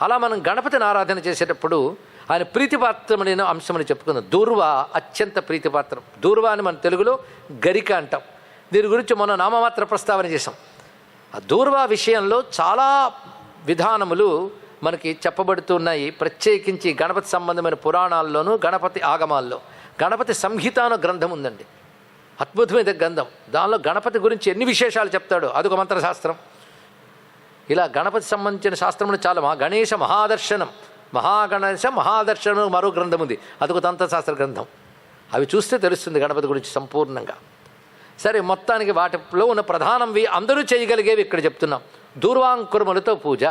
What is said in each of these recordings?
అలా మనం గణపతిని ఆరాధన చేసేటప్పుడు ఆయన ప్రీతిపాత్రమైన అంశమని చెప్పుకుందాం. దూర్వ అత్యంత ప్రీతిపాత్రం. దూర్వ అని మన తెలుగులో గరిక అంటాం. దీని గురించి మనం నామమాత్ర ప్రస్తావన చేసాం. ఆ దూర్వ విషయంలో చాలా విధానములు మనకి చెప్పబడుతున్నాయి. ప్రత్యేకించి గణపతి సంబంధమైన పురాణాల్లోనూ గణపతి ఆగమాల్లో గణపతి సంహిత అనే గ్రంథం ఉందండి. అద్భుతమైన గ్రంథం. దానిలో గణపతి గురించి ఎన్ని విశేషాలు చెప్తాడో అదొక మంత్రశాస్త్రం. ఇలా గణపతి సంబంధించిన శాస్త్రములు చాలా. గణేశ మహాదర్శనం, మహాగణేశ మహాదర్శనం మరో గ్రంథం ఉంది, అదొక తంత్రశాస్త్ర గ్రంథం. అవి చూస్తే తెలుస్తుంది గణపతి గురించి సంపూర్ణంగా. సరే, మొత్తానికి వాటిలో ఉన్న ప్రధానంవి అందరూ చేయగలిగేవి ఇక్కడ చెప్తున్నాం. దూర్వాంకురములతో పూజ.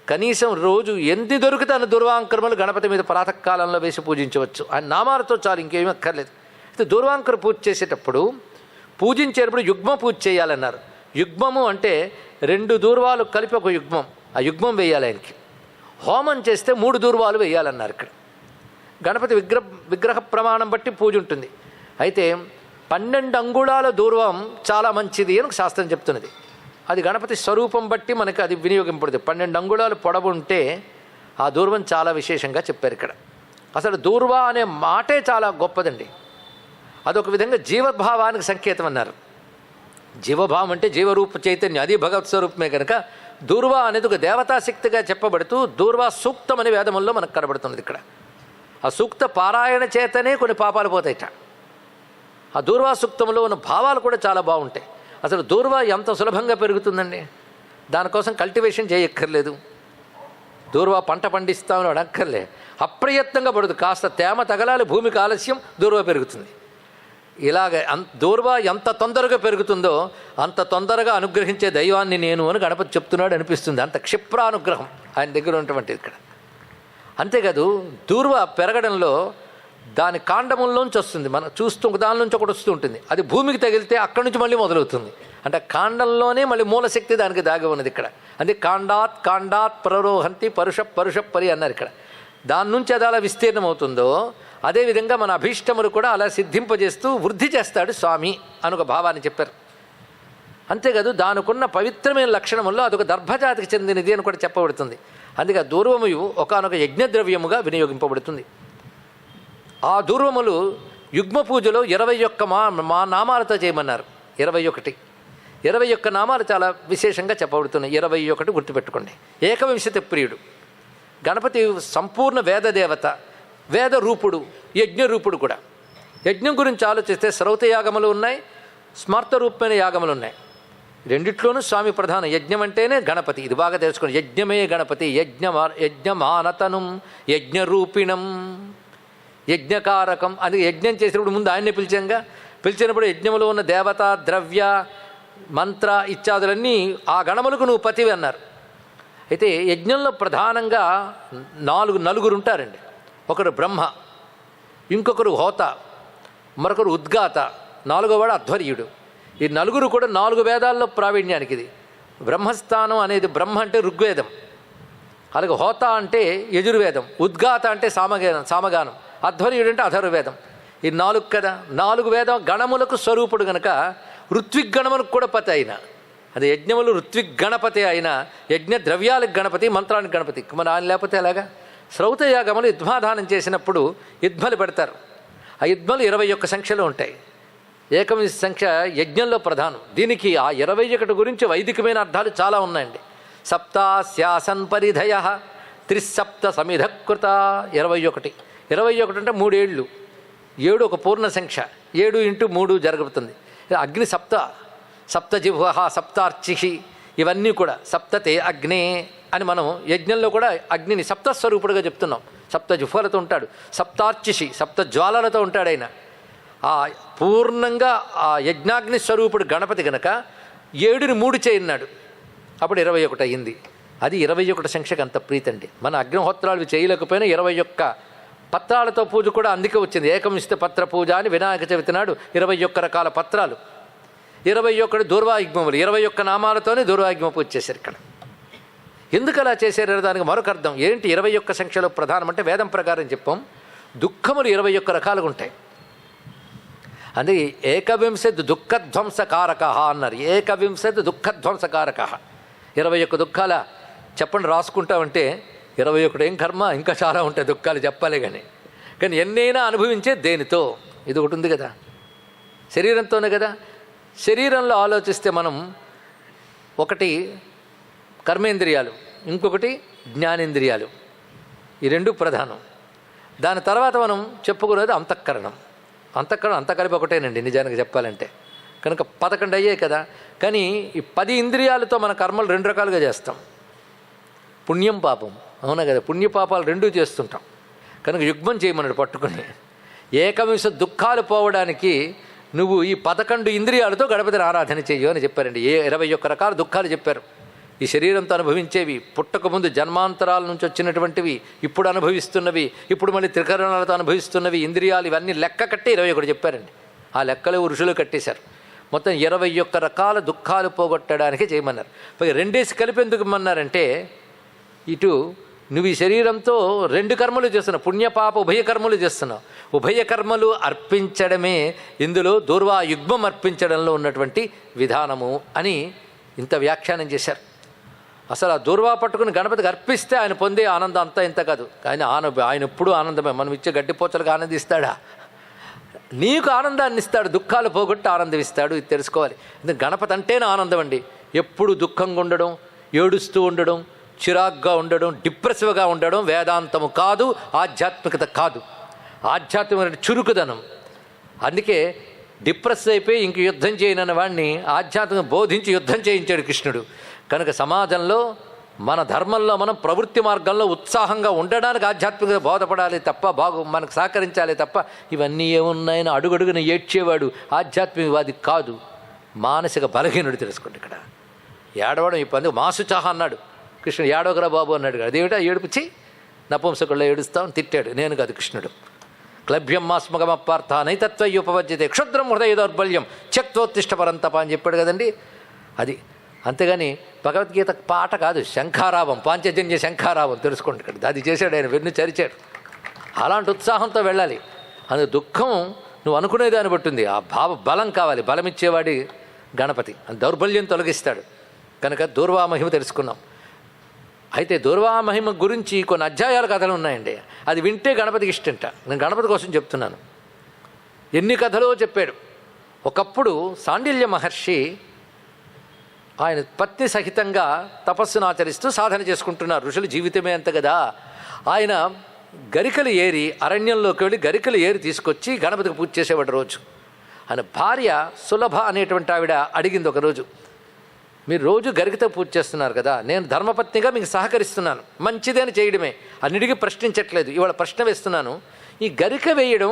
కనీసం రోజు ఎన్ని దొరికితే అన్ని దూర్వాంకురములు గణపతి మీద ప్రాతకాలంలో వేసి పూజించవచ్చు. ఆయన నామాలతో చాలు, ఇంకేమీ అక్కర్లేదు. అయితే దూర్వాంకుర పూజ చేసేటప్పుడు పూజించేటప్పుడు యుగ్మ పూజ చేయాలన్నారు. యుగ్మము అంటే 2 దూర్వాలు కలిపి ఒక యుగ్మం, ఆ యుగ్మం వేయాలి ఆయనకి. హోమం చేస్తే 3 దూర్వాలు వేయాలన్నారు. ఇక్కడ గణపతి విగ్రహ ప్రమాణం బట్టి పూజ ఉంటుంది. అయితే 12 అంగుళాల దూర్వం చాలా మంచిది అని శాస్త్రం చెప్తున్నది. అది గణపతి స్వరూపం బట్టి మనకి అది వినియోగింపడుతుంది. 12 అంగుళాలు పొడవు ఉంటే ఆ దూర్వం చాలా విశేషంగా చెప్పారు ఇక్కడ. అసలు దూర్వ అనే మాటే చాలా గొప్పదండి. అదొక విధంగా జీవభావానికి సంకేతం అన్నారు. జీవభావం అంటే జీవరూప చైతన్యం, అది భగవత్ స్వరూపమే కనుక దూర్వ అనేది ఒక దేవతాశక్తిగా చెప్పబడుతూ దూర్వ సూక్తం అనే వేదముల్లో మనకు కనబడుతున్నది. ఇక్కడ ఆ సూక్త పారాయణ చేతనే కొన్ని పాపాలు పోతాయిట. ఆ దూర్వా సూక్తంలో ఉన్న భావాలు కూడా చాలా బాగుంటాయి. అసలు దూర్వ ఎంత సులభంగా పెరుగుతుందండి. దానికోసం కల్టివేషన్ చేయక్కర్లేదు. దూర్వ పంట పండిస్తామని అడక్కర్లే, అప్రయత్నంగా పడుతుంది. కాస్త తేమ తగలాలి, భూమికి ఆలస్యం, దూర్వ పెరుగుతుంది. ఇలాగ దూర్వ ఎంత తొందరగా పెరుగుతుందో అంత తొందరగా అనుగ్రహించే దైవాన్ని నేను అని గణపతి చెప్తున్నాడు అనిపిస్తుంది. అంత క్షిప్రానుగ్రహం ఆయన దగ్గర ఉన్నటువంటిది ఇక్కడ. అంతేకాదు దూర్వ పెరగడంలో దాని కాండముల్లోంచి వస్తుంది. మనం చూస్తూ దాని నుంచి ఒకటి వస్తూ ఉంటుంది. అది భూమికి తగిలితే అక్కడి నుంచి మళ్ళీ మొదలవుతుంది. అంటే కాండంలోనే మళ్ళీ మూలశక్తి దానికి దాగి ఉన్నది ఇక్కడ. అది కాండాత్ ప్రరోహంతి పరుష పరి అన్నారు ఇక్కడ. దాని నుంచి అది అలా విస్తీర్ణం అవుతుందో అదేవిధంగా మన అభీష్టములు కూడా అలా సిద్ధింపజేస్తూ వృద్ధి చేస్తాడు స్వామి అని ఒక భావాన్ని చెప్పారు. అంతేకాదు దానికున్న పవిత్రమైన లక్షణముల్లో అదొక దర్భజాతికి చెందినది అని కూడా చెప్పబడుతుంది. అందుకే దూర్వము ఒకానొక యజ్ఞద్రవ్యముగా వినియోగింపబడుతుంది. ఆ దూర్వములు యుగ్మ పూజలో 21 మా నామాలతో చేయమన్నారు. 21 నామాలు చాలా విశేషంగా చెప్పబడుతున్నాయి. 21 గుర్తుపెట్టుకోండి. ఏకవింశతి ప్రియుడు గణపతి సంపూర్ణ వేదదేవత, వేద రూపుడు, యజ్ఞ రూపుడు కూడా. యజ్ఞం గురించి ఆలోచిస్తే శ్రౌత యాగములు ఉన్నాయి, స్మార్త రూపమైన యాగములు ఉన్నాయి. రెండిట్లోనూ స్వామి ప్రధానం. యజ్ఞం అంటేనే గణపతి, ఇది బాగా తెలుసుకోండి. యజ్ఞమే గణపతి. యజ్ఞమానతనం యజ్ఞరూపిణం యజ్ఞకారకం. అది యజ్ఞం చేసినప్పుడు ముందు ఆయన్నే పిలిచినప్పుడు యజ్ఞములో ఉన్న దేవత, ద్రవ్య, మంత్ర ఇత్యాదులన్నీ ఆ గణములకు నువ్వు పతివి అన్నారు. అయితే యజ్ఞంలో ప్రధానంగా నలుగురు ఉంటారండి. ఒకరు బ్రహ్మ, ఇంకొకరు హోత, మరొకరు ఉద్గాత, 4వవాడు అధ్వర్యుడు. ఈ నలుగురు కూడా 4 వేదాల్లో ప్రావీణ్యానికి. ఇది బ్రహ్మస్థానం అనేది బ్రహ్మ అంటే ఋగ్వేదం, అలాగే హోత అంటే యజుర్వేదం, ఉద్గాత అంటే సామగానం, అధ్వర్యుడు అంటే అధర్వవేదం. ఈ 4 కదా. 4 వేదం గణములకు స్వరూపుడు గనక ఋత్విగ్గణములకు కూడా పతి అయిన, అది యజ్ఞములు ఋత్విగ్గణపతి అయిన యజ్ఞ ద్రవ్యాలకు గణపతి, మంత్రానికి గణపతి. మన ఆయన లేకపోతే అలాగా. శ్రౌత యాగములు యుద్ధాదానం చేసినప్పుడు యుద్మలు పెడతారు. ఆ యుద్మలు 21 సంఖ్యలో ఉంటాయి. ఏకవింశ సంఖ్య యజ్ఞంలో ప్రధానం. దీనికి ఆ 21 గురించి వైదికమైన అర్థాలు చాలా ఉన్నాయండి. సప్తాస్యాసన్ పరిధయ త్రిసప్త సమిధకృత. 21 అంటే 3 ఏళ్ళు. 7 ఒక పూర్ణ సంఖ్య. 7 × 3 జరుగుతుంది. అగ్ని సప్తజిహ్వ సప్తార్చి, ఇవన్నీ కూడా సప్తతే అగ్నే అని మనం యజ్ఞంలో కూడా అగ్నిని సప్తస్వరూపుడుగా చెప్తున్నాం. 7 జిహ్వలతో ఉంటాడు, సప్తార్చిషి 7 జ్వాలలతో ఉంటాడు ఆయన. ఆ పూర్ణంగా ఆ యజ్ఞాగ్ని స్వరూపుడు గణపతి గనక 7ని 3 చేయన్నాడు. అప్పుడు 21 అయ్యింది. అది 21 సంఖ్యకు అంత ప్రీతండి. మన అగ్నిహోత్రాలు చేయలేకపోయినా 21 పత్రాలతో పూజ కూడా అందుకే వచ్చింది. ఏకవింశ పత్ర పూజ అని వినాయక చవితి నాడు 21 రకాల పత్రాలు, 21 దూర్వాయుగ్మములు, 21 నామాలతోనే దూర్వాయుగ్మ పూజ చేశారు ఇక్కడ. ఎందుకు అలా చేశారు దానికి మరొక అర్థం ఏంటి? 21 సంఖ్యలో ప్రధానం అంటే వేదం ప్రకారం చెప్పాం, దుఃఖములు 21 రకాలుగా ఉంటాయి. అందుకే ఏకవింశతి దుఃఖధ్వంసకారక అన్నారు. ఏకవింశతి దుఃఖధ్వంసకారక. 21 దుఃఖాల చెప్పండి రాసుకుంటామంటే 21 ఏం కర్మ, ఇంకా చాలా ఉంటాయి దుఃఖాలు చెప్పాలి. కానీ ఎన్నైనా అనుభవించే దేనితో? ఇది ఒకటి ఉంది కదా, శరీరంతోనే కదా. శరీరంలో ఆలోచిస్తే మనం ఒకటి కర్మేంద్రియాలు, ఇంకొకటి జ్ఞానేంద్రియాలు, ఈ రెండు ప్రధానం. దాని తర్వాత మనం చెప్పుకునేది అంతఃకరణం. అంతా కలిపి ఒకటేనండి నిజానికి చెప్పాలంటే. కనుక 11 అయ్యాయి కదా. కానీ ఈ 10 ఇంద్రియాలతో మన కర్మలు 2 రకాలుగా చేస్తాం, పుణ్యం పాపం. అవునా కదా, పుణ్యపాపాలు 2 చేస్తుంటాం. కనుక యుగ్మం చేయమన్నాడు పట్టుకుని. ఏకవింశ దుఃఖాలు పోవడానికి నువ్వు ఈ 11 ఇంద్రియాలతో గణపతిని ఆరాధన చెయ్యు అని చెప్పారండి. 21 రకాల దుఃఖాలు చెప్పారు. ఈ శరీరంతో అనుభవించేవి, పుట్టకముందు జన్మాంతరాల నుంచి వచ్చినటువంటివి, ఇప్పుడు అనుభవిస్తున్నవి, ఇప్పుడు మళ్ళీ త్రికరణాలతో అనుభవిస్తున్నవి ఇంద్రియాలు, ఇవన్నీ లెక్క కట్టి 21 చెప్పారండి. ఆ లెక్కలు ఋషులు కట్టేశారు. మొత్తం 21 రకాల దుఃఖాలు పోగొట్టడానికి చేయమన్నారు. పైగా 2 కలిపి ఎందుకు ఇమ్మన్నారంటే, ఇటు నువ్వు ఈ శరీరంతో 2 కర్మలు చేస్తున్నావు, పుణ్యపాప ఉభయ కర్మలు చేస్తున్నావు. ఉభయ కర్మలు అర్పించడమే ఇందులో దూర్వా యుగ్మం అర్పించడంలో ఉన్నటువంటి విధానము అని ఇంత వ్యాఖ్యానం చేశారు. అసలు ఆ దూర్వా పట్టుకుని గణపతికి అర్పిస్తే ఆయన పొందే ఆనందం అంతా ఇంత కాదు. కానీ ఆయన ఎప్పుడూ ఆనందమే. మనం ఇచ్చే గడ్డిపోచలకు ఆనందిస్తాడా? నీకు ఆనందాన్ని ఇస్తాడు, దుఃఖాలు పోగొట్టి ఆనందం ఇస్తాడు. ఇది తెలుసుకోవాలి. గణపతి అంటేనే ఆనందం అండి. ఎప్పుడు దుఃఖంగా ఉండడం, ఏడుస్తూ ఉండడం, చిరాగ్గా ఉండడం, డిప్రెసివ్గా ఉండడం వేదాంతము కాదు, ఆధ్యాత్మికత కాదు. ఆధ్యాత్మిక చురుకుదనం. అందుకే డిప్రెస్ అయిపోయి ఇంక యుద్ధం చేయనన్న వాడిని ఆధ్యాత్మిక బోధించి యుద్ధం చేయించాడు కృష్ణుడు. కనుక సమాజంలో మన ధర్మంలో మనం ప్రవృత్తి మార్గంలో ఉత్సాహంగా ఉండడానికి ఆధ్యాత్మికత బోధపడాలి తప్ప, మనకు సహకరించాలి తప్ప ఇవన్నీ ఏమున్నాయని అడుగడుగున ఏడ్చేవాడు ఆధ్యాత్మికవాది కాదు, మానసిక బలహీనుడు. తెలుసుకోండి. ఇక్కడ ఏడవడం ఈ పందుకు మాసుచాహ అన్నాడు కృష్ణుడు. ఏడవకరా బాబు అన్నాడు. అదేమిటా ఏడుపుచ్చి నపుంసకుల్లో ఏడుస్తామని తిట్టాడు. నేను కాదు, కృష్ణుడు. క్లభ్యం మాస్మగమపార్థ నైతత్వయ్య ఉపవజ్యతే క్షుద్రం హృదయ దౌర్బల్యం త్యక్తోత్తిష్ట పరంతప అని చెప్పాడు కదండి. అది అంతేగాని భగవద్గీత పాట కాదు, శంఖారావం, పాంచజన్య శంఖారావం. తెలుసుకోండి. ఇక్కడ అది చేశాడు ఆయన, వెన్ను చరిచాడు. అలాంటి ఉత్సాహంతో వెళ్ళాలి. అందుకు దుఃఖం నువ్వు అనుకునే దాన్ని బట్టుంది. ఆ భావ బలం కావాలి. బలం ఇచ్చేవాడి గణపతి. దౌర్బల్యం తొలగిస్తాడు. కనుక దూర్వా మహిమ తెలుసుకున్నాం. అయితే దూర్వా మహిమ గురించి కొన్ని అధ్యాయాల కథలు ఉన్నాయండి. అది వింటే గణపతికి ఇష్టంట. నేను గణపతి కోసం చెప్తున్నాను. ఎన్ని కథలో చెప్పాడు. ఒకప్పుడు సాండిల్య మహర్షి ఆయన పత్ని సహితంగా తపస్సును ఆచరిస్తూ సాధన చేసుకుంటున్నారు. ఋషుల జీవితమే అంత కదా. ఆయన గరికలు ఏరి అరణ్యంలోకి వెళ్ళి గరికలు ఏరి తీసుకొచ్చి గణపతికి పూజ చేసేవాడు రోజు. ఆయన భార్య సులభ అనేటువంటి ఆవిడ అడిగింది ఒకరోజు, మీరు రోజు గరికతో పూజ చేస్తున్నారు కదా, నేను ధర్మపత్నిగా మీకు సహకరిస్తున్నాను, మంచిదే అని చేయడమే, అన్నిటికీ ప్రశ్నించట్లేదు. ఇవాళ ప్రశ్న వేస్తున్నాను, ఈ గరిక వేయడం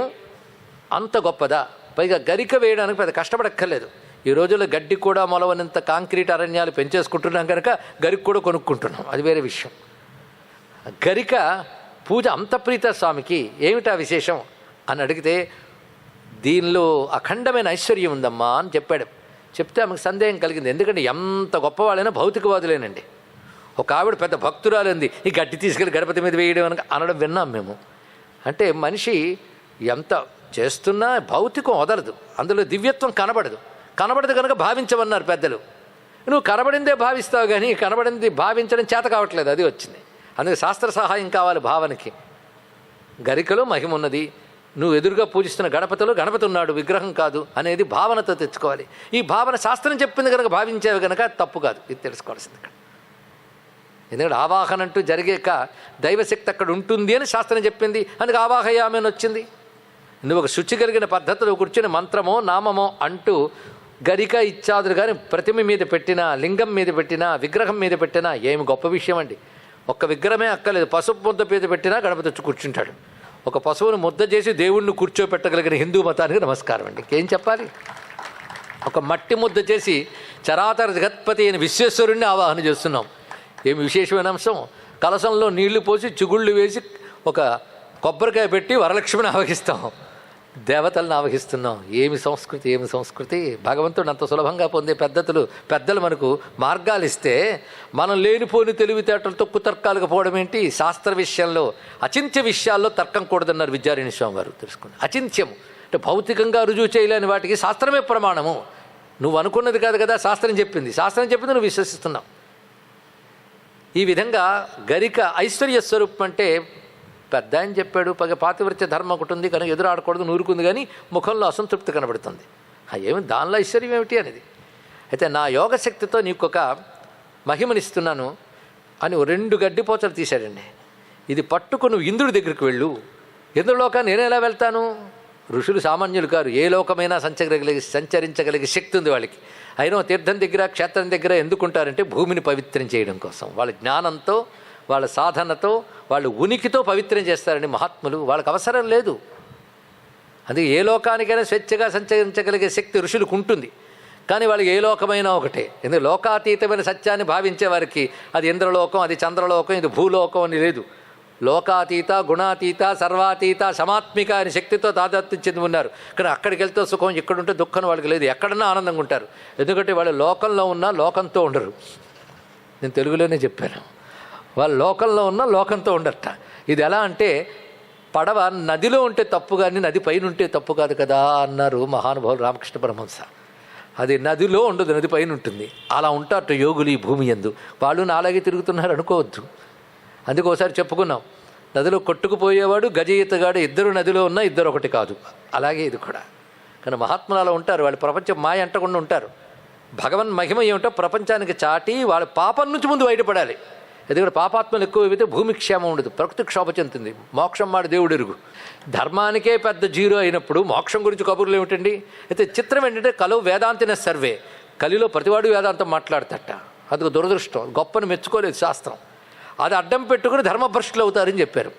అంత గొప్పదా? పైగా గరిక వేయడానికి పెద్ద కష్టపడక్కర్లేదు. ఈ రోజుల్లో గడ్డి కూడా మొలవనంత కాంక్రీట్ అరణ్యాలు పెంచేసుకుంటున్నాం కనుక గరిక కూడా కొనుక్కుంటున్నాం, అది వేరే విషయం. గరిక పూజ అంత ప్రీత స్వామికి, ఏమిటా విశేషం అని అడిగితే, దీనిలో అఖండమైన ఐశ్వర్యం ఉందమ్మా అని చెప్పాడు. చెప్తే ఆమెకు సందేహం కలిగింది. ఎందుకంటే ఎంత గొప్పవాళ్ళైనా భౌతికవాదులేనండి. ఒక ఆవిడ పెద్ద భక్తురాలింది, ఈ గడ్డి తీసుకెళ్ళి గణపతి మీద వేయడం అని అనడం విన్నాం మేము. అంటే మనిషి ఎంత చేస్తున్నా భౌతికం వదలదు, అందులో దివ్యత్వం కనబడదు కనుక భావించమన్నారు పెద్దలు. నువ్వు కనబడిందే భావిస్తావు కానీ కనబడింది భావించడం చేత కావట్లేదు, అది వచ్చింది. అందుకే శాస్త్ర సహాయం కావాలి భావనకి. గరికలో మహిమ ఉన్నది, నువ్వు ఎదురుగా పూజిస్తున్న గణపతి ఉన్నాడు, విగ్రహం కాదు అనేది భావనతో తెచ్చుకోవాలి. ఈ భావన శాస్త్రం చెప్పింది కనుక భావించేవి కనుక తప్పు కాదు, ఇది తెలుసుకోవాల్సింది. ఇక్కడ ఎందుకంటే ఆవాహన అంటూ జరిగాక దైవశక్తి అక్కడ ఉంటుంది అని శాస్త్రం చెప్పింది, అందుకే ఆవాహయామి అని వచ్చింది. నువ్వు ఒక శుచి కలిగిన పద్ధతిలో కూర్చొని మంత్రమో నామమో అంటూ గరిక ఇచ్చాదులు కానీ ప్రతిమ మీద పెట్టినా, లింగం మీద పెట్టినా, విగ్రహం మీద పెట్టినా ఏమి గొప్ప విషయం అండి. ఒక్క విగ్రహమే అక్కర్లేదు, పసుపు ముద్ద మీద పెట్టినా గణపతి వచ్చి కూర్చుంటాడు. ఒక పశువును ముద్ద చేసి దేవుణ్ణి కూర్చోపెట్టగలిగిన హిందూ మతానికి నమస్కారం అండి. ఇంకేం చెప్పాలి. ఒక మట్టి ముద్ద చేసి చరాచర జగత్పతి అయిన విశ్వేశ్వరుణ్ణి ఆవాహన చేస్తున్నాం. ఏమి విశేషమైన అంశం. కలశంలో నీళ్లు పోసి చిగుళ్ళు వేసి ఒక కొబ్బరికాయ పెట్టి వరలక్ష్మిని ఆవహిస్తాం, దేవతలను ఆవహిస్తున్నాం. ఏమి సంస్కృతి. భగవంతుడు అంత సులభంగా పొందే పెద్దలు మనకు మార్గాలు ఇస్తే మనం లేనిపోని తెలివితేటలు తొక్కు తర్కాలకు పోవడం ఏంటి? శాస్త్ర విషయంలో అచింత్య విషయాల్లో తర్కం కూడదన్నారు విద్యారణ్య స్వామి వారు. తెలుసుకోండి. అచింత్యము అంటే భౌతికంగా రుజువు చేయలేని వాటికి శాస్త్రమే ప్రమాణము. నువ్వు అనుకున్నది కాదు కదా శాస్త్రం చెప్పింది నువ్వు విశ్వసిస్తున్నావు. ఈ విధంగా గరిక ఐశ్వర్య స్వరూపం అంటే పెద్ద ఆయన చెప్పాడు, పాతివృత్య ధర్మం ఒకటి ఉంది కనుక ఎదురు ఆడకూడదు నూరుకుంది, కానీ ముఖంలో అసంతృప్తి కనబడుతుంది. ఏమి దానిలో ఐశ్వర్యం ఏమిటి అనేది. అయితే నా యోగశక్తితో నీకు ఒక మహిమనిస్తున్నాను అని 2 గడ్డిపోచలు తీశాడండి. ఇది పట్టుకుని నువ్వు ఇంద్రుడి దగ్గరికి వెళ్ళు. ఇంద్రలోకాన్ని నేను ఎలా వెళ్తాను? ఋషులు సామాన్యులు కారు, ఏ లోకమైనా సంచరించగలిగే శక్తి ఉంది వాళ్ళకి. అయినా తీర్థం దగ్గర క్షేత్రం దగ్గర ఎందుకుంటారంటే భూమిని పవిత్రం చేయడం కోసం. వాళ్ళ జ్ఞానంతో, వాళ్ళ సాధనతో, వాళ్ళ ఉనికితో పవిత్రం చేస్తారండి మహాత్ములు. వాళ్ళకి అవసరం లేదు. అందుకే ఏ లోకానికైనా స్వేచ్ఛగా సంచరించగలిగే శక్తి ఋషులకు ఉంటుంది. కానీ వాళ్ళకి ఏ లోకమైనా ఒకటే. ఎందుకు లోకాతీతమైన సత్యాన్ని భావించే వారికి అది ఇంద్రలోకం, అది చంద్రలోకం, ఇది భూలోకం అని లేదు. లోకాతీత, గుణాతీత, సర్వాతీత, సమాత్మిక అనే శక్తితో తాదాత్మ్యం చెంది ఉన్నారు. కానీ అక్కడికి వెళ్తే సుఖం, ఇక్కడుంటే దుఃఖం వాళ్ళకి లేదు. ఎక్కడన్నా ఆనందంగా ఉంటారు. ఎందుకంటే వాళ్ళు లోకంలో ఉన్న లోకంతో ఉండరు. నేను తెలుగులోనే చెప్పాను, వాళ్ళు లోకంలో ఉన్న లోకంతో ఉండట. ఇది ఎలా అంటే పడవ నదిలో ఉంటే తప్పు కానీ నది పైన ఉంటే తప్పు కాదు కదా అన్నారు మహానుభావులు రామకృష్ణ పరమహంస. అది నదిలో ఉండదు, నది పైన ఉంటుంది. అలా ఉంటారు యోగులు ఈ భూమి యందు. వాళ్ళు అలాగే తిరుగుతున్నారు అనుకోవద్దు. అందుకు ఒకసారి చెప్పుకున్నాం, నదిలో కొట్టుకుపోయేవాడు గజ ఈతగాడు ఇద్దరు నదిలో ఉన్నా ఇద్దరు ఒకటి కాదు. అలాగే ఇది కూడా. కానీ మహాత్ములు అలా ఉంటారు. వాళ్ళు ప్రపంచం మాయ అంటకుండా ఉంటారు. భగవన్ మహిమ ఏమిటో ప్రపంచానికి చాటి వాళ్ళ పాపం నుంచి ముందు బయటపడాలి. ఎందుకంటే పాపాత్మలు ఎక్కువ అయితే భూమి క్షేమం ఉండదు, ప్రకృతి క్షోభ చెందుతుంది. మోక్షం మాట దేవుడు ఎరుగు. ధర్మానికే పెద్ద జీరో అయినప్పుడు మోక్షం గురించి కబుర్లు ఏమిటండి? అయితే చిత్రం ఏంటంటే కలు వేదాంతిన సర్వే, కలిలో ప్రతివాడు వేదాంతం మాట్లాడతట. అది దురదృష్టం. గొప్పని మెచ్చుకోలేదు శాస్త్రం. అది అడ్డం పెట్టుకుని ధర్మభ్రష్టులు అవుతారని చెప్పారు.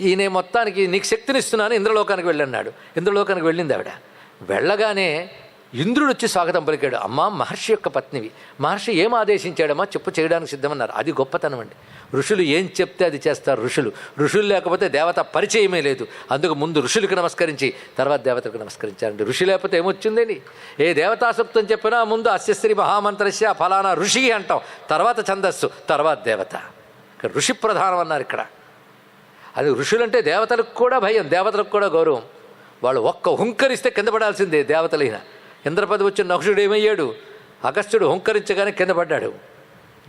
ఈయన మొత్తానికి నీకు శక్తినిస్తున్నాను ఇంద్రలోకానికి వెళ్ళన్నాడు. ఇంద్రలోకానికి వెళ్ళింది ఆవిడ. వెళ్ళగానే ఇంద్రుడు వచ్చి స్వాగతం పలికాడు. అమ్మా, మహర్షి యొక్క పత్నివి, మహర్షి ఏం ఆదేశించాడమ్మా చెప్పు, చేయడానికి సిద్ధమన్నారు. అది గొప్పతనం అండి. ఋషులు ఏం చెప్తే అది చేస్తారు. ఋషులు లేకపోతే దేవత పరిచయమే లేదు. అందుకు ముందు ఋషులకు నమస్కరించి తర్వాత దేవతలకు నమస్కరించారండి. ఋషి లేకపోతే ఏమొచ్చిందండి? ఏ దేవతాసప్తం చెప్పినా ముందు అస్యశ్రీ మహామంత్రస్య ఫలానా ఋషి అంటాం, తర్వాత ఛందస్సు, తర్వాత దేవత. ఇక్కడ ఋషి ప్రధానం అన్నారు ఇక్కడ. అది ఋషులంటే దేవతలకు కూడా భయం, దేవతలకు కూడా గౌరవం. వాళ్ళు ఒక్క హుంకరిస్తే కింద పడాల్సిందే దేవతలైన. ఇంద్రపది వచ్చిన నకుషుడు ఏమయ్యాడు? అగస్త్యుడు హుంకరించగానే కింద పడ్డాడు.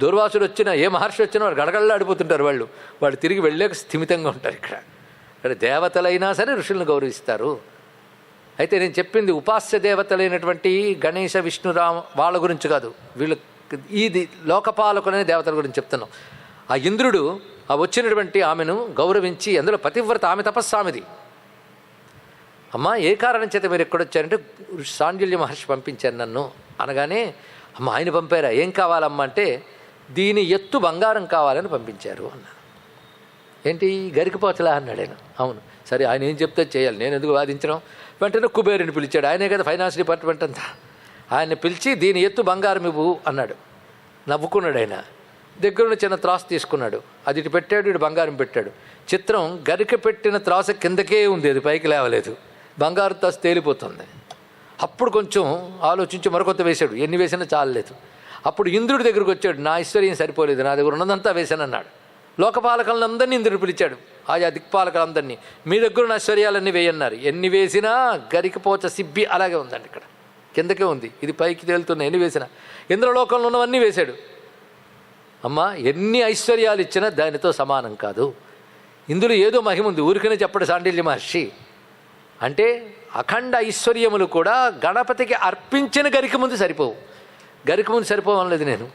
దుర్వాసుడు వచ్చినా, ఏ మహర్షి వచ్చినా వాడు గడగడలాడిపోతుంటారు. వాళ్ళు తిరిగి వెళ్ళాక స్థిమితంగా ఉంటారు. ఇక్కడ దేవతలైనా సరే ఋషులను గౌరవిస్తారు. అయితే నేను చెప్పింది ఉపాస్య దేవతలైనటువంటి గణేశ, విష్ణురామ వాళ్ళ గురించి కాదు. వీళ్ళు ఇది లోకపాలకులనే దేవతల గురించి చెప్తున్నాం. ఆ ఇంద్రుడు ఆ వచ్చినటువంటి ఆమెను గౌరవించి, అందులో పతివ్రత, ఆమె తపస్సామిది. అమ్మ, ఏ కారణం చేత మీరు ఎక్కడొచ్చారంటే సాండిల్య మహర్షి పంపించారు నన్ను అనగానే, అమ్మ ఆయన పంపారా, ఏం కావాలమ్మ అంటే దీని ఎత్తు బంగారం కావాలని పంపించారు అన్నా. ఏంటి గరికపోతలా అన్నాడు ఆయన. అవును, సరే ఆయన ఏం చెప్తే చేయాలి, నేను ఎందుకు వాదించడం. వెంటనే కుబేరుని పిలిచాడు. ఆయనే కదా ఫైనాన్స్ డిపార్ట్మెంట్ అంతా. ఆయన్ని పిలిచి దీని ఎత్తు బంగారం ఇవ్వు అన్నాడు. నవ్వుకున్నాడు ఆయన. దగ్గరున్న చిన్న త్రాసు తీసుకున్నాడు. అది ఇటు పెట్టాడు, ఇటు బంగారం పెట్టాడు. చిత్రం, గరిక పెట్టిన త్రాసు కిందకే ఉంది, అది పైకి లేవలేదు. బంగారు త్రాసు తేలిపోతుంది. అప్పుడు కొంచెం ఆలోచించి మరికొంత వేశాడు. ఎన్ని వేసినా చాలలేదు. అప్పుడు ఇంద్రుడి దగ్గరికి వచ్చాడు. నా ఐశ్వర్యం సరిపోలేదు, నా దగ్గర ఉన్నదంతా వేశానన్నాడు. లోకపాలకులందరినీ ఇంద్రుడు పిలిచాడు, ఆయా దిక్పాలకులందరినీ. మీ దగ్గర ఉన్న ఐశ్వర్యాలన్నీ వేయన్నారు. ఎన్ని వేసినా గరికపోచ సిబ్బి అలాగే ఉందండి. ఇక్కడ కిందకే ఉంది, ఇది పైకి తేలుతున్నాయి. ఎన్ని వేసినా ఇంద్రలోకంలో ఉన్నవన్నీ వేశాడు. అమ్మ, ఎన్ని ఐశ్వర్యాలు ఇచ్చినా దానితో సమానం కాదు. ఇందులో ఏదో మహిమ ఉంది. ఊరికనే చెప్పడు సాండిల్య మహర్షి. అంటే అఖండ ఐశ్వర్యములు కూడా గణపతికి అర్పించిన గరిక ముందు సరిపోవు. గరిక ముందు సరిపోవనలేదు నేను.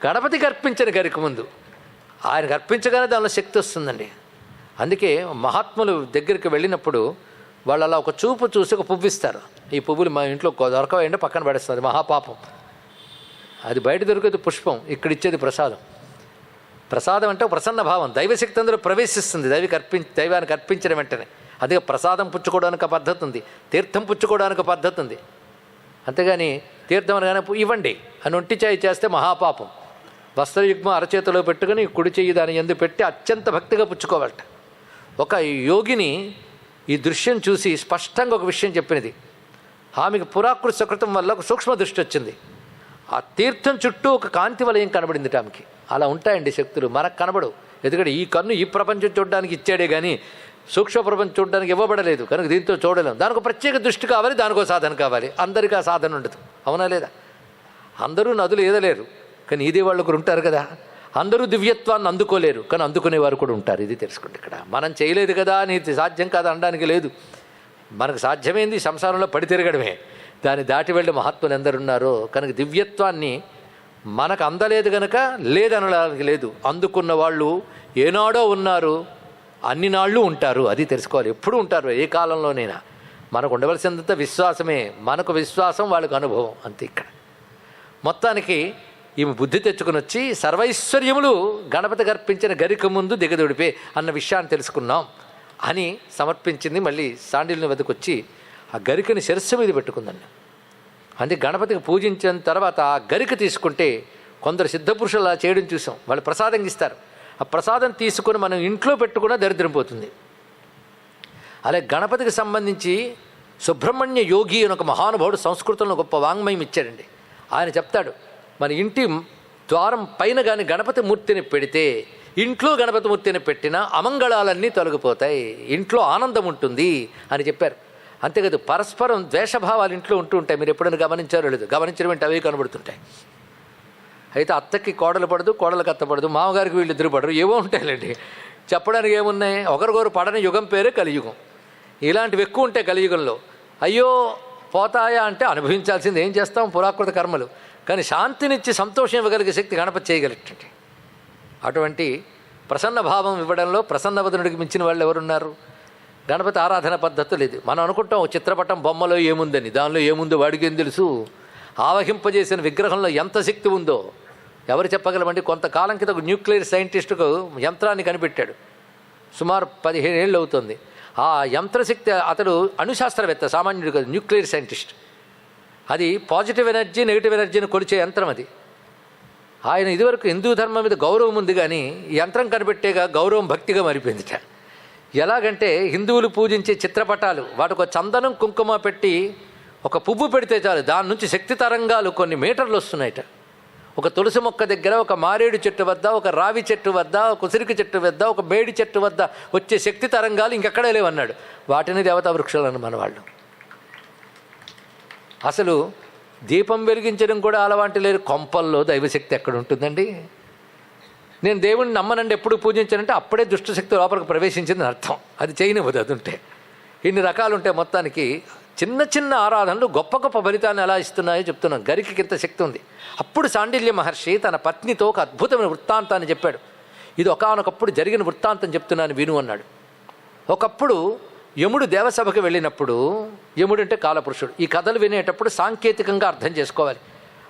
గణపతికి అర్పించిన గరిక ముందు ఆయనకు అర్పించగానే దానిలో శక్తి వస్తుందండి. అందుకే మహాత్ములు దగ్గరికి వెళ్ళినప్పుడు వాళ్ళు అలా ఒక చూపు చూసి ఒక పువ్వు ఇస్తారు. ఈ పువ్వులు మా ఇంట్లో దొరకవేయండి, పక్కన పడేస్తుంది, మహాపాపం. అది బయట దొరికేది పుష్పం, ఇక్కడ ఇచ్చేది ప్రసాదం. ప్రసాదం అంటే ప్రసన్న భావం, దైవశక్తి అందులో ప్రవేశిస్తుంది. దైవానికి అర్పించిన వెంటనే. అదే ప్రసాదం పుచ్చుకోవడానికి ఒక పద్ధతి ఉంది, తీర్థం పుచ్చుకోవడానికి ఒక పద్ధతి ఉంది. అంతేగాని తీర్థం అనగానే ఇవ్వండి అని ఒంటి చేయి చేస్తే మహాపాపం. వస్త్రయుగ్మ అరచేతిలో పెట్టుకుని కుడి చెయ్యి దాని యందు పెట్టి అత్యంత భక్తిగా పుచ్చుకోవాలట. ఒక యోగిని ఈ దృశ్యం చూసి స్పష్టంగా ఒక విషయం చెప్పినది. ఆమెకు పురాకృత సుకృతం వల్ల ఒక సూక్ష్మ దృష్టి వచ్చింది. ఆ తీర్థం చుట్టూ ఒక కాంతి వలయం కనబడింది ఆమెకి. అలా ఉంటాయండి శక్తులు, మనకు కనబడవు. ఎందుకంటే ఈ కన్ను ఈ ప్రపంచం చూడడానికి ఇచ్చాడే కానీ సూక్ష్మ ప్రపంచం చూడడానికి ఇవ్వబడలేదు. కనుక దీంతో చూడలేము. దానికి ప్రత్యేక దృష్టి కావాలి, దానికో సాధన కావాలి. అందరికీ ఆ సాధన ఉండదు, అవునా లేదా? అందరూ నదులు ఈదలేరు. కానీ ఇదే వాళ్ళు ఒకరు ఉంటారు కదా, అందరూ దివ్యత్వాన్ని అందుకోలేరు, కానీ అందుకునేవారు కూడా ఉంటారు. ఇది తెలుసుకోండి. ఇక్కడ మనం చేయలేదు కదా, నీది సాధ్యం కాదు అనడానికి లేదు. మనకు సాధ్యమైంది సంసారంలో పడి తిరగడమే. దాన్ని దాటి వెళ్ళే మహాత్ములు ఎందరున్నారో. కనుక దివ్యత్వాన్ని మనకు అందలేదు కనుక లేదనడానికి లేదు. అందుకున్న వాళ్ళు ఏనాడో ఉన్నారు, అన్ని నాళ్ళు ఉంటారు. అది తెలుసుకోవాలి. ఎప్పుడు ఉంటారు, ఏ కాలంలోనైనా. మనకు ఉండవలసినంత విశ్వాసమే. మనకు విశ్వాసం, వాళ్ళకు అనుభవం, అంతే. ఇక్కడ మొత్తానికి ఈమె బుద్ధి తెచ్చుకుని వచ్చి సర్వైశ్వర్యములు గణపతికి అర్పించిన గరిక ముందు దిగదుడిపే అన్న విషయాన్ని తెలుసుకున్నాం అని సమర్పించింది. మళ్ళీ సాండిల్ని వద్దకొచ్చి ఆ గరికని శిరస్సు మీద పెట్టుకుందండి. అందుకే గణపతికి పూజించిన తర్వాత ఆ గరిక తీసుకుంటే కొందరు సిద్ధపురుషులు అలా చేయడం చూసాం. వాళ్ళు ప్రసాదం ఇస్తారు. ఆ ప్రసాదం తీసుకొని మనం ఇంట్లో పెట్టుకున్నా దరిద్రం పోతుంది. అలాగే గణపతికి సంబంధించి సుబ్రహ్మణ్య యోగి అని ఒక మహానుభావుడు సంస్కృతంలో గొప్ప వాంగ్మయం ఇచ్చాడండి. ఆయన చెప్తాడు, మన ఇంటి ద్వారం పైన కానీ గణపతి మూర్తిని పెడితే, ఇంట్లో గణపతి మూర్తిని పెట్టినా అమంగళాలన్నీ తొలగిపోతాయి, ఇంట్లో ఆనందం ఉంటుంది అని చెప్పారు. అంతేకాదు, పరస్పరం ద్వేషభావాలు ఇంట్లో ఉంటూ ఉంటాయి. మీరు ఎప్పుడైనా గమనించారో లేదు, గమనించడం అంటే అవే కనబడుతుంటాయి. అయితే అత్తకి కోడలు పడదు, కోడలకు అత్త పడదు, మామగారికి వీళ్ళిద్దరు పడరు, ఏవో ఉంటాయండి. చెప్పడానికి ఏమున్నాయి, ఒకరికొకరు పడని యుగం పేరే కలియుగం. ఇలాంటివి ఎక్కువ ఉంటాయి కలియుగంలో. అయ్యో పోతాయా అంటే అనుభవించాల్సింది, ఏం చేస్తాం, పురాకృత కర్మలు. కానీ శాంతినిచ్చి సంతోషం ఇవ్వగలిగే శక్తి గణపతి చేయగలిగినట్టు. అటువంటి ప్రసన్న భావం ఇవ్వడంలో ప్రసన్నవదనుడికి మించిన వాళ్ళు ఎవరున్నారు? గణపతి ఆరాధన పద్ధతులు ఇది. మనం అనుకుంటాం చిత్రపటం బొమ్మలో ఏముందని, దానిలో ఏముందో వాడికి ఏం తెలుసు. ఆవహింపజేసిన విగ్రహంలో ఎంత శక్తి ఉందో ఎవరు చెప్పగలమండి? కొంతకాలం కింద ఒక న్యూక్లియర్ సైంటిస్టుకు యంత్రాన్ని కనిపెట్టాడు. సుమారు 15 ఏళ్ళు అవుతుంది. ఆ యంత్రశక్తి, అతడు అణుశాస్త్రవేత్త, సామాన్యుడు కాదు, న్యూక్లియర్ సైంటిస్ట్. అది పాజిటివ్ ఎనర్జీ, నెగిటివ్ ఎనర్జీని కొలిచే యంత్రం అది. ఆయన ఇదివరకు హిందూ ధర్మం మీద గౌరవం ఉంది, కానీ ఈ యంత్రం కనిపెట్టేగా గౌరవం భక్తిగా మారిపోయిందిట. ఎలాగంటే హిందువులు పూజించే చిత్రపటాలు, వాటికి ఒక చందనం కుంకుమ పెట్టి ఒక పువ్వు పెడితే చాలు, దాని నుంచి శక్తి తరంగాలు కొన్ని మీటర్లు వస్తున్నాయట. ఒక తులసి మొక్క దగ్గర, ఒక మారేడు చెట్టు వద్ద, ఒక రావి చెట్టు వద్ద, ఒక ఉసిరికి చెట్టు వద్ద, ఒక మేడి చెట్టు వద్ద వచ్చే శక్తి తరంగాలు ఇంకెక్కడే లేవన్నాడు. వాటిని దేవతా వృక్షాలను మన వాళ్ళు. అసలు దీపం వెలిగించడం కూడా అలవాటు లేరు. కొంపల్లో దైవశక్తి ఎక్కడ ఉంటుందండి? నేను దేవుడిని నమ్మనండి, ఎప్పుడు పూజించానంటే అప్పుడే దుష్టశక్తి లోపలికి ప్రవేశించిందని అర్థం. అది చేయనివ్వదు. అది ఉంటే ఇన్ని రకాలు ఉంటాయి. మొత్తానికి చిన్న చిన్న ఆరాధనలు గొప్ప గొప్ప ఫలితాన్ని ఎలా ఇస్తున్నాయో చెప్తున్నాను. గరికి ఇంత శక్తి ఉంది. అప్పుడు సాండిల్య మహర్షి తన పత్నితో ఒక అద్భుతమైన వృత్తాంతాన్ని చెప్పాడు. ఇది ఒకానొకప్పుడు జరిగిన వృత్తాంతం చెప్తున్నాను విను అన్నాడు. ఒకప్పుడు యముడు దేవసభకు వెళ్ళినప్పుడు, యముడు అంటే కాలపురుషుడు, ఈ కథలు వినేటప్పుడు సాంకేతికంగా అర్థం చేసుకోవాలి.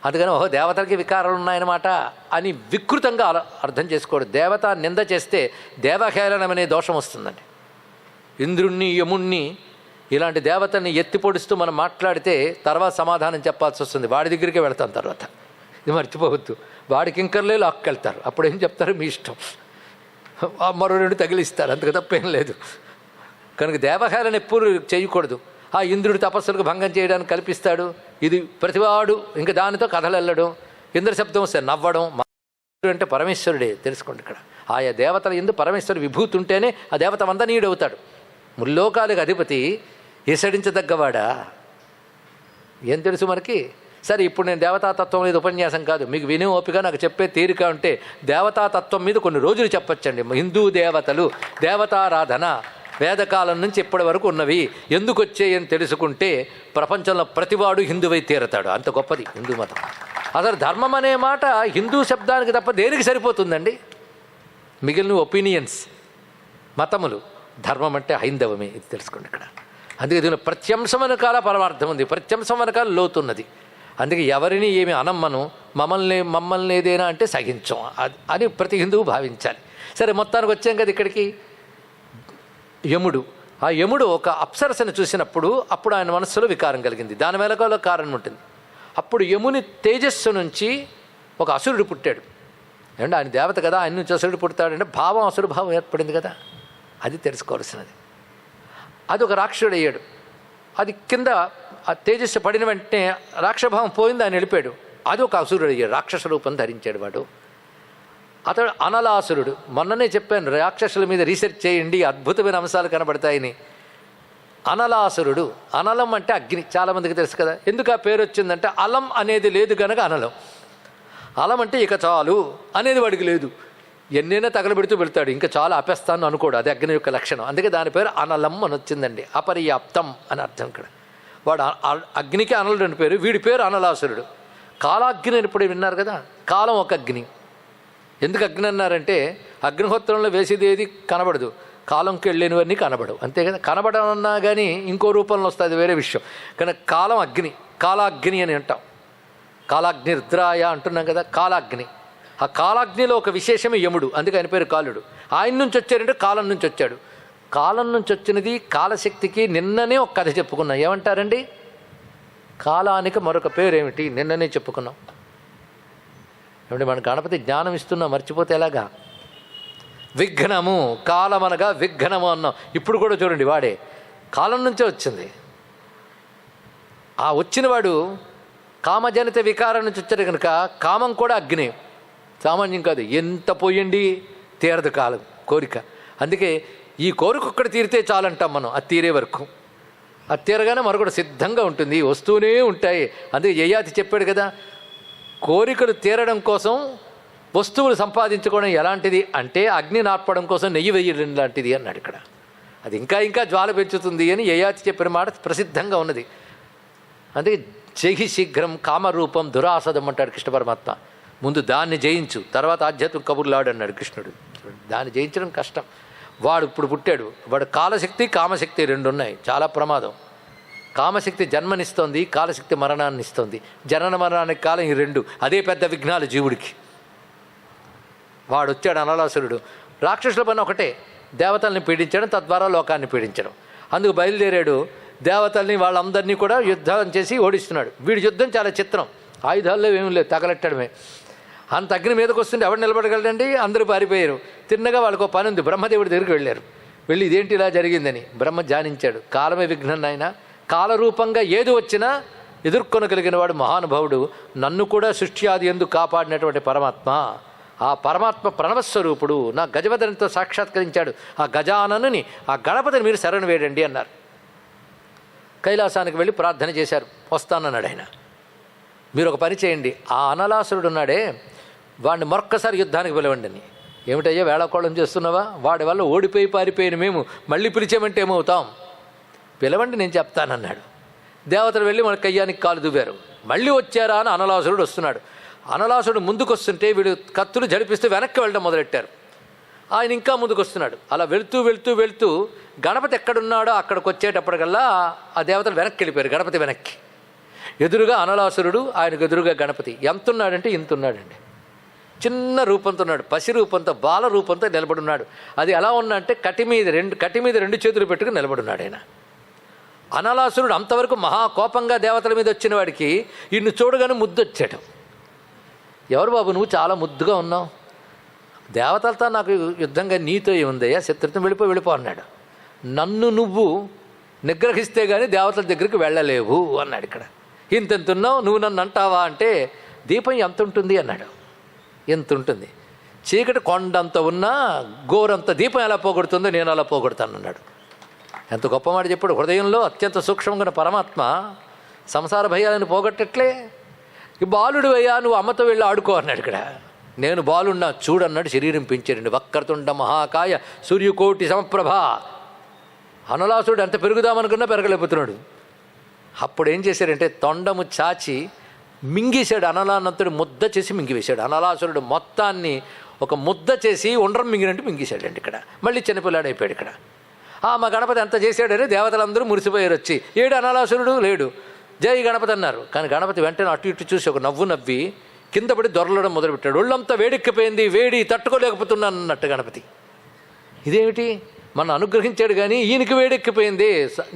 అందుకని ఓహో దేవతలకి వికారాలు ఉన్నాయన్నమాట అని వికృతంగా అర్థం చేసుకోడు. దేవత నింద చేస్తే దేవహేళనం అనే దోషం వస్తుందండి. ఇంద్రుణ్ణి, యముణ్ణి, ఇలాంటి దేవతల్ని ఎత్తి పొడుస్తూ మనం మాట్లాడితే తర్వాత సమాధానం చెప్పాల్సి వస్తుంది. వాడి దగ్గరికే వెళ్తాం తర్వాత. ఇది మర్చిపోవద్దు. వాడికి ఇంకర్లేలు అక్కెళ్తారు. అప్పుడు ఏం చెప్తారు, మీ ఇష్టం, మరో 2 తగిలిస్తారు, అంతకు తప్పేం లేదు. కనుక దేవహేళన ఎప్పుడు చేయకూడదు. ఆ ఇంద్రుడి తపస్సులకు భంగం చేయడానికి కల్పిస్తాడు. ఇది ప్రతివాడు ఇంకా దానితో కథలు వెళ్ళడం, ఇంద్ర శబ్దం వస్తే నవ్వడం. అంటే పరమేశ్వరుడే తెలుసుకోండి. ఇక్కడ ఆయా దేవతల ఎందు పరమేశ్వరుడు విభూతి ఉంటేనే ఆ దేవత వందనీయుడవుతాడు. ముల్లోకాలకు అధిపతి ఈసడించదగ్గవాడా? ఏం తెలుసు మనకి? సరే, ఇప్పుడు నేను దేవతాతత్వం మీద ఉపన్యాసం కాదు, మీకు వినే ఓపిక నాకు చెప్పే తీరిక ఉంటే దేవతాతత్వం మీద కొన్ని రోజులు చెప్పచ్చండి. హిందూ దేవతలు, దేవతారాధన వేదకాలం నుంచి ఇప్పటి వరకు ఉన్నవి ఎందుకు వచ్చాయని తెలుసుకుంటే ప్రపంచంలో ప్రతివాడు హిందువై తీరతాడు. అంత గొప్పది హిందూ మతం. అసలు ధర్మం అనే మాట హిందూ శబ్దానికి తప్ప దేనికి సరిపోతుందండి? మిగిలిన ఒపీనియన్స్, మతములు. ధర్మం అంటే హైందవమే, ఇది తెలుసుకోండి ఇక్కడ. అందుకే దీనిలో ప్రత్యంశం వెనకాల పరమార్థం ఉంది, ప్రత్యంశం వెనకాల లోతున్నది. అందుకే ఎవరిని ఏమి అనమ్మను, మమ్మల్ని ఏదైనా అంటే సహించం అని ప్రతి హిందువు భావించాలి. సరే, మొత్తానికి వచ్చాం కదా ఇక్కడికి. యముడు, ఆ యముడు ఒక అప్సరసను చూసినప్పుడు అప్పుడు ఆయన మనస్సులో వికారం కలిగింది. దాని వెనకాల కారణం ఉంటుంది. అప్పుడు యముని తేజస్సు నుంచి ఒక అసురుడు పుట్టాడు. ఏమంటే ఆయన దేవత కదా, ఆయన నుంచి అసురుడు పుడతాడంటే భావం, అసురు భావం ఏర్పడింది కదా, అది తెలుసుకోవాల్సినది. అది ఒక రాక్షసుడు అయ్యాడు. అది కింద ఆ తేజస్సు పడిన వెంటనే రాక్షభావం పోయింది, ఆయన వెళ్ళిపోయాడు. అది ఒక అసురుడు అయ్యాడు, రాక్షస రూపం ధరించాడు వాడు. అతడు అనలాసురుడు. మొన్ననే చెప్పాను, రాక్షసుల మీద రీసెర్చ్ చేయండి, అద్భుతమైన అంశాలు కనబడతాయని. అనలాసురుడు, అనలం అంటే అగ్ని, చాలామందికి తెలుసు కదా. ఎందుకు ఆ పేరు వచ్చిందంటే అలం అనేది లేదు కనుక అనలం. అలం అంటే ఇక చాలు అనేది వాడికి లేదు. ఎన్నైనా తగలబెడుతూ వెళ్తాడు, ఇంకా చాలా ఆపేస్తాను అనుకోడు. అది అగ్ని యొక్క లక్షణం. అందుకే దాని పేరు అనలం అని వచ్చిందండి. అపర్యాప్తం అని అర్థం. ఇక్కడ వాడు అగ్నికి అనలుడు అని పేరు, వీడి పేరు అనలాసురుడు. కాలాగ్ని అని ఇప్పుడు విన్నారు కదా, కాలం ఒక అగ్ని. ఎందుకు అగ్ని అన్నారంటే అగ్నిహోత్రంలో వేసేది ఏది కనబడదు, కాలంకి వెళ్ళినవన్నీ కనబడవు, అంతే కదా. కనబడన్నా కానీ ఇంకో రూపంలో వస్తుంది, అది వేరే విషయం. కానీ కాలం అగ్ని, కాలాగ్ని అని అంటాం. కాలాగ్ని రుద్రాయ అంటున్నాం కదా, కాలాగ్ని. ఆ కాలాగ్నిలో ఒక విశేషమే యముడు, అందుకే ఆయన పేరు కాలుడు. ఆయన నుంచి వచ్చారంటే కాలం నుంచి వచ్చాడు. కాలం నుంచి వచ్చినది కాలశక్తికి నిన్ననే ఒక కథ చెప్పుకున్నాం. ఏమంటారండి, కాలానికి మరొక పేరు ఏమిటి నిన్ననే చెప్పుకున్నాం. ఏమంటే మన గణపతి జ్ఞానం ఇస్తున్నాం, మర్చిపోతే ఎలాగా. విఘ్నము, కాలం అనగా విఘ్నము అన్నాం. ఇప్పుడు కూడా చూడండి, వాడే కాలం నుంచే వచ్చింది. ఆ వచ్చినవాడు కామజనిత వికారం నుంచి వచ్చాడు కనుక కామం కూడా అగ్ని, సామాన్యం కాదు. ఎంత పోయండి తీరదు కాలం కోరిక. అందుకే ఈ కోరిక ఒక్కటి తీరితే చాలంటాం మనం, అది తీరే వరకు. అది తీరగానే మరొకటి సిద్ధంగా ఉంటుంది, వస్తూనే ఉంటాయి. అందుకే యయాతి చెప్పాడు కదా, కోరికలు తీరడం కోసం వస్తువులు సంపాదించుకోవడం ఎలాంటిది అంటే అగ్ని నార్పడం కోసం నెయ్యి వేయడం లాంటిది అన్నాడు ఇక్కడ. అది ఇంకా ఇంకా జ్వాల పెంచుతుంది అని యయాతి చెప్పిన మాట ప్రసిద్ధంగా ఉన్నది. అందుకే జయి శీఘ్రం కామరూపం దురాసదం అంటాడు కృష్ణ పరమాత్మ. ముందు దాన్ని జయించు, తర్వాత ఆధ్యాత్మిక కబుర్లాడు అన్నాడు కృష్ణుడు. దాన్ని జయించడం కష్టం. వాడు ఇప్పుడు పుట్టాడు, వాడు కాలశక్తి కామశక్తి రెండు ఉన్నాయి, చాలా ప్రమాదం. కామశక్తి జన్మనిస్తోంది, కాలశక్తి మరణాన్ని ఇస్తోంది. జనన మరణానికి కాలం ఈ రెండు, అదే పెద్ద విఘ్నాలు జీవుడికి. వాడు వచ్చాడు అనలాసురుడు. రాక్షసుల పని ఒకటే, దేవతల్ని పీడించడం, తద్వారా లోకాన్ని పీడించడం. అందుకు బయలుదేరాడు. దేవతల్ని వాళ్ళందరినీ కూడా యుద్ధం చేసి ఓడిస్తున్నాడు. వీడి యుద్ధం చాలా చిత్రం, ఆయుధాల్లో ఏమీ లేదు, తగలెట్టడమే. అంత అగ్ని మీదకి వస్తుంటే ఎవరు నిలబడగలడండి, అందరూ పారిపోయారు. తిన్నగా వాళ్ళకు పని ఉంది, బ్రహ్మదేవుడి దగ్గరికి వెళ్ళారు. వెళ్ళి ఇదేంటి ఇలా జరిగిందని బ్రహ్మ ధ్యానించాడు. కాలమే విఘ్నం నాయన, కాలరూపంగా ఏది వచ్చినా ఎదుర్కొనగలిగిన వాడు మహానుభావుడు. నన్ను కూడా సృష్టి ఆది యందు కాపాడినటువంటి పరమాత్మ, ఆ పరమాత్మ ప్రణవస్వరూపుడు నా గజవదనంతో సాక్షాత్కరించాడు. ఆ గజాననుని, ఆ గణపతిని మీరు శరణు వేయండి అన్నారు. కైలాసానికి వెళ్ళి ప్రార్థన చేశారు. వస్తానన్నాడు ఆయన. మీరు ఒక పని చేయండి, ఆ అనలాసురుడు ఉన్నాడే వాడిని మరొక్కసారి యుద్ధానికి పిలవండి అని. ఏమిటయ్యా వేళాకోళం చేస్తున్నావా, వాడి వల్ల ఓడిపోయి పారిపోయిన మేము మళ్ళీ పిలిచామంటే ఏమవుతాం, పిలవండి నేను చెప్తానన్నాడు. దేవతలు వెళ్ళి మన కయ్యానికి కాలు దువ్వారు. మళ్ళీ వచ్చారా అని అనలాసురుడు వస్తున్నాడు. అనలాసురుడు ముందుకు వస్తుంటే వీడు కత్తులు జడిపిస్తూ వెనక్కి వెళ్ళడం మొదలెట్టారు. ఆయన ఇంకా ముందుకు వస్తున్నాడు. అలా వెళుతూ వెళుతూ వెళుతూ గణపతి ఎక్కడున్నాడో అక్కడికి వచ్చేటప్పటికల్లా ఆ దేవతలు వెనక్కి వెళ్ళిపోయారు. గణపతి వెనక్కి, ఎదురుగా అనలాసురుడు, ఆయనకు ఎదురుగా గణపతి. ఎంతున్నాడంటే ఇంతున్నాడండి, చిన్న రూపంతో ఉన్నాడు, పసి రూపంతో, బాల రూపంతో నిలబడున్నాడు. అది ఎలా ఉన్నా అంటే కటి మీద రెండు చేతులు పెట్టుకుని నిలబడున్నాడు ఆయన. అనలాసురుడు అంతవరకు మహాకోపంగా దేవతల మీద వచ్చిన వాడికి ఇన్ని చూడగానే ముద్దొచ్చాడు. ఎవరు బాబు నువ్వు చాలా ముద్దుగా ఉన్నావు, దేవతలతో నాకు యుద్ధంగా నీతో ఏముందయ్యా, శత్రుత్వం వెళ్ళిపో అన్నాడు. నన్ను నువ్వు నిగ్రహిస్తే కానీ దేవతల దగ్గరికి వెళ్ళలేవు అన్నాడు. ఇక్కడ ఇంతెంతున్నావు, నువ్వు నన్ను అంటావా అంటే దీపం ఎంత ఉంటుంది అన్నాడు. ఎంత ఉంటుంది, చీకటి కొండంత ఉన్నా గోరంత దీపం ఎలా పోగొడుతుందో నేను అలా పోగొడతాను అన్నాడు. ఎంత గొప్ప మాట చెప్పాడు. హృదయంలో అత్యంత సూక్ష్మంగా పరమాత్మ సంసార భయాలను పోగొట్టట్లే. ఈ బాలుడు అయ్యా, నువ్వు అమ్మతో వెళ్ళి ఆడుకో అన్నాడు. ఇక్కడ నేను బాలున్నా చూడన్నాడు. శరీరం పెంచాడండి. వక్రతుండ మహాకాయ సూర్యకోటి సమప్రభ. అనలాసుడు ఎంత పెరుగుదామనుకున్నా పెరగలేకపోతున్నాడు. అప్పుడు ఏం చేశాడంటే తొండము చాచి మింగేశాడు. అనలానంతుడు ముద్ద చేసి మింగివేశాడు. అనలాసురుడు మొత్తాన్ని ఒక ముద్ద చేసి ఉండ్రం మింగినట్టు మింగేశాడండి. ఇక్కడ మళ్ళీ చిన్నపిల్లాడు అయిపోయాడు. ఇక్కడ మా గణపతి ఎంత చేశాడని దేవతలందరూ మురిసిపోయారు. వచ్చి ఏడు అనలాసురుడు లేడు, జై గణపతి అన్నారు. కానీ గణపతి వెంటనే అటు ఇటు చూసి ఒక నవ్వు నవ్వి కింద పడి దొరలడం మొదలుపెట్టాడు. ఒళ్ళంతా వేడెక్కిపోయింది, వేడి తట్టుకోలేకపోతున్నాను అన్నట్టు గణపతి. ఇదేమిటి, మన అనుగ్రహించాడు కానీ ఈయనకి వేడెక్కిపోయింది.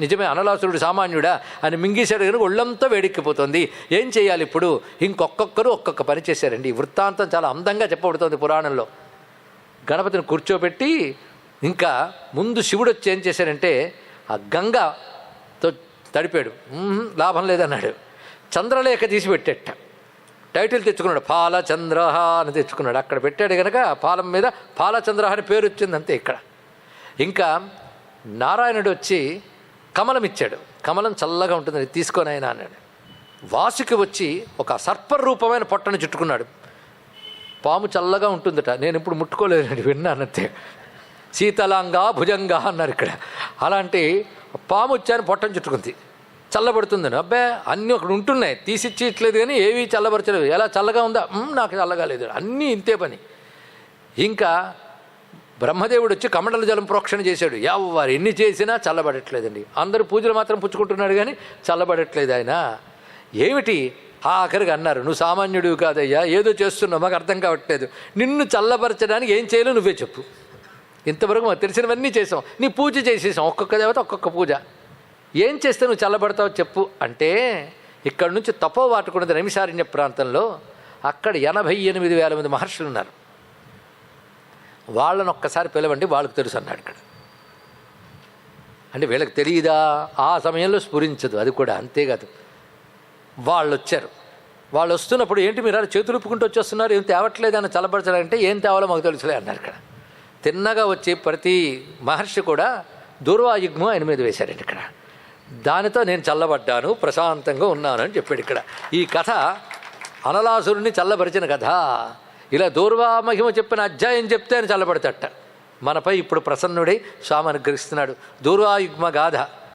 నిజమే, అనలాసురుడు సామాన్యుడా అని మింగేశాడు కానీ ఒళ్ళంతా వేడెక్కిపోతుంది. ఏం చేయాలి ఇప్పుడు? ఇంకొక్కొక్కరు ఒక్కొక్క పని చేశారండి. ఈ వృత్తాంతం చాలా అందంగా చెప్పబడుతుంది పురాణంలో. గణపతిని కూర్చోబెట్టి ఇంకా ముందు శివుడు వచ్చి ఏం చేశాడంటే ఆ గంగతో తడిపాడు. లాభం లేదన్నాడు. చంద్రలేఖ తీసి పెట్టేట, టైటిల్ తెచ్చుకున్నాడు. పాలచంద్ర అని తెచ్చుకున్నాడు. అక్కడ పెట్టాడు కనుక పాలం మీద పాలచంద్ర అని పేరు వచ్చింది అంతే. ఇక్కడ ఇంకా నారాయణుడు వచ్చి కమలం ఇచ్చాడు. కమలం చల్లగా ఉంటుంది, తీసుకొని ఆయన అన్నాడు. వాసుకి వచ్చి ఒక సర్పరూపమైన పొట్టను చుట్టుకున్నాడు. పాము చల్లగా ఉంటుందట. నేను ఇప్పుడు ముట్టుకోలేదండి, విన్నానంతే. శీతలాంగా భుజంగా అన్నారు ఇక్కడ. అలాంటి పాము వచ్చాను పొట్టం చుట్టుకుంది, చల్లబడుతుందని. అబ్బే అన్నీ అక్కడ ఉంటున్నాయి, తీసిచ్చేయట్లేదు కానీ ఏవి చల్లబరచలేదు. ఎలా చల్లగా ఉందా, నాకు చల్లగా లేదు, అన్నీ ఇంతే పని. ఇంకా బ్రహ్మదేవుడు వచ్చి కమండల జలం ప్రోక్షణ చేశాడు. ఎవరు ఎన్ని చేసినా చల్లబడట్లేదండి. అందరూ పూజలు మాత్రం పుచ్చుకుంటున్నాడు కానీ చల్లబడట్లేదు ఆయన. ఏమిటి? ఆఖరికి అన్నారు, నువ్వు సామాన్యుడివి కాదయ్యా, ఏదో చేస్తున్నావు, మాకు అర్థం కావట్లేదు. నిన్ను చల్లబరచడానికి ఏం చేయాలో నువ్వే చెప్పు. ఇంతవరకు మాకు తెలిసినవన్నీ చేసాం, నీ పూజ చేసేసాం, ఒక్కొక్క దేవత ఒక్కొక్క పూజ. ఏం చేస్తే నువ్వు చల్లబడతావు చెప్పు అంటే, ఇక్కడ నుంచి తపోవాటుకున్నది నైమిషారణ్య ప్రాంతంలో. అక్కడ 88,000 మంది మహర్షులు ఉన్నారు. వాళ్ళని ఒక్కసారి పిలవండి, వాళ్ళకి తెలుసు అన్నాడు ఇక్కడ. అంటే వీళ్ళకి తెలియదా? ఆ సమయంలో స్ఫురించదు, అది కూడా. అంతేకాదు, వాళ్ళు వచ్చారు. వాళ్ళు వస్తున్నప్పుడు ఏంటి మీరు చేతులు ఉప్పుకుంటూ వచ్చేస్తున్నారు, ఏం తేవట్లేదని చల్లబరచాలంటే, ఏం తేవాలో మాకు తెలుసులే అన్నారు ఇక్కడ. తిన్నగా వచ్చి ప్రతి మహర్షి కూడా దూర్వాయుగ్మం ఆయన మీద వేశారండి ఇక్కడ. దానితో నేను చల్లబడ్డాను, ప్రశాంతంగా ఉన్నాను అని చెప్పాడు ఇక్కడ. ఈ కథ అనలాసురుణ్ణి చల్లబరిచిన కథ. ఇలా దూర్వా మహిమ చెప్పిన అధ్యాయం చెప్తే ఆయన చల్లబడతట. మనపై ఇప్పుడు ప్రసన్నుడై స్వామి అనుగ్రహిస్తున్నాడు. దూర్వాయుగ్మ గాథ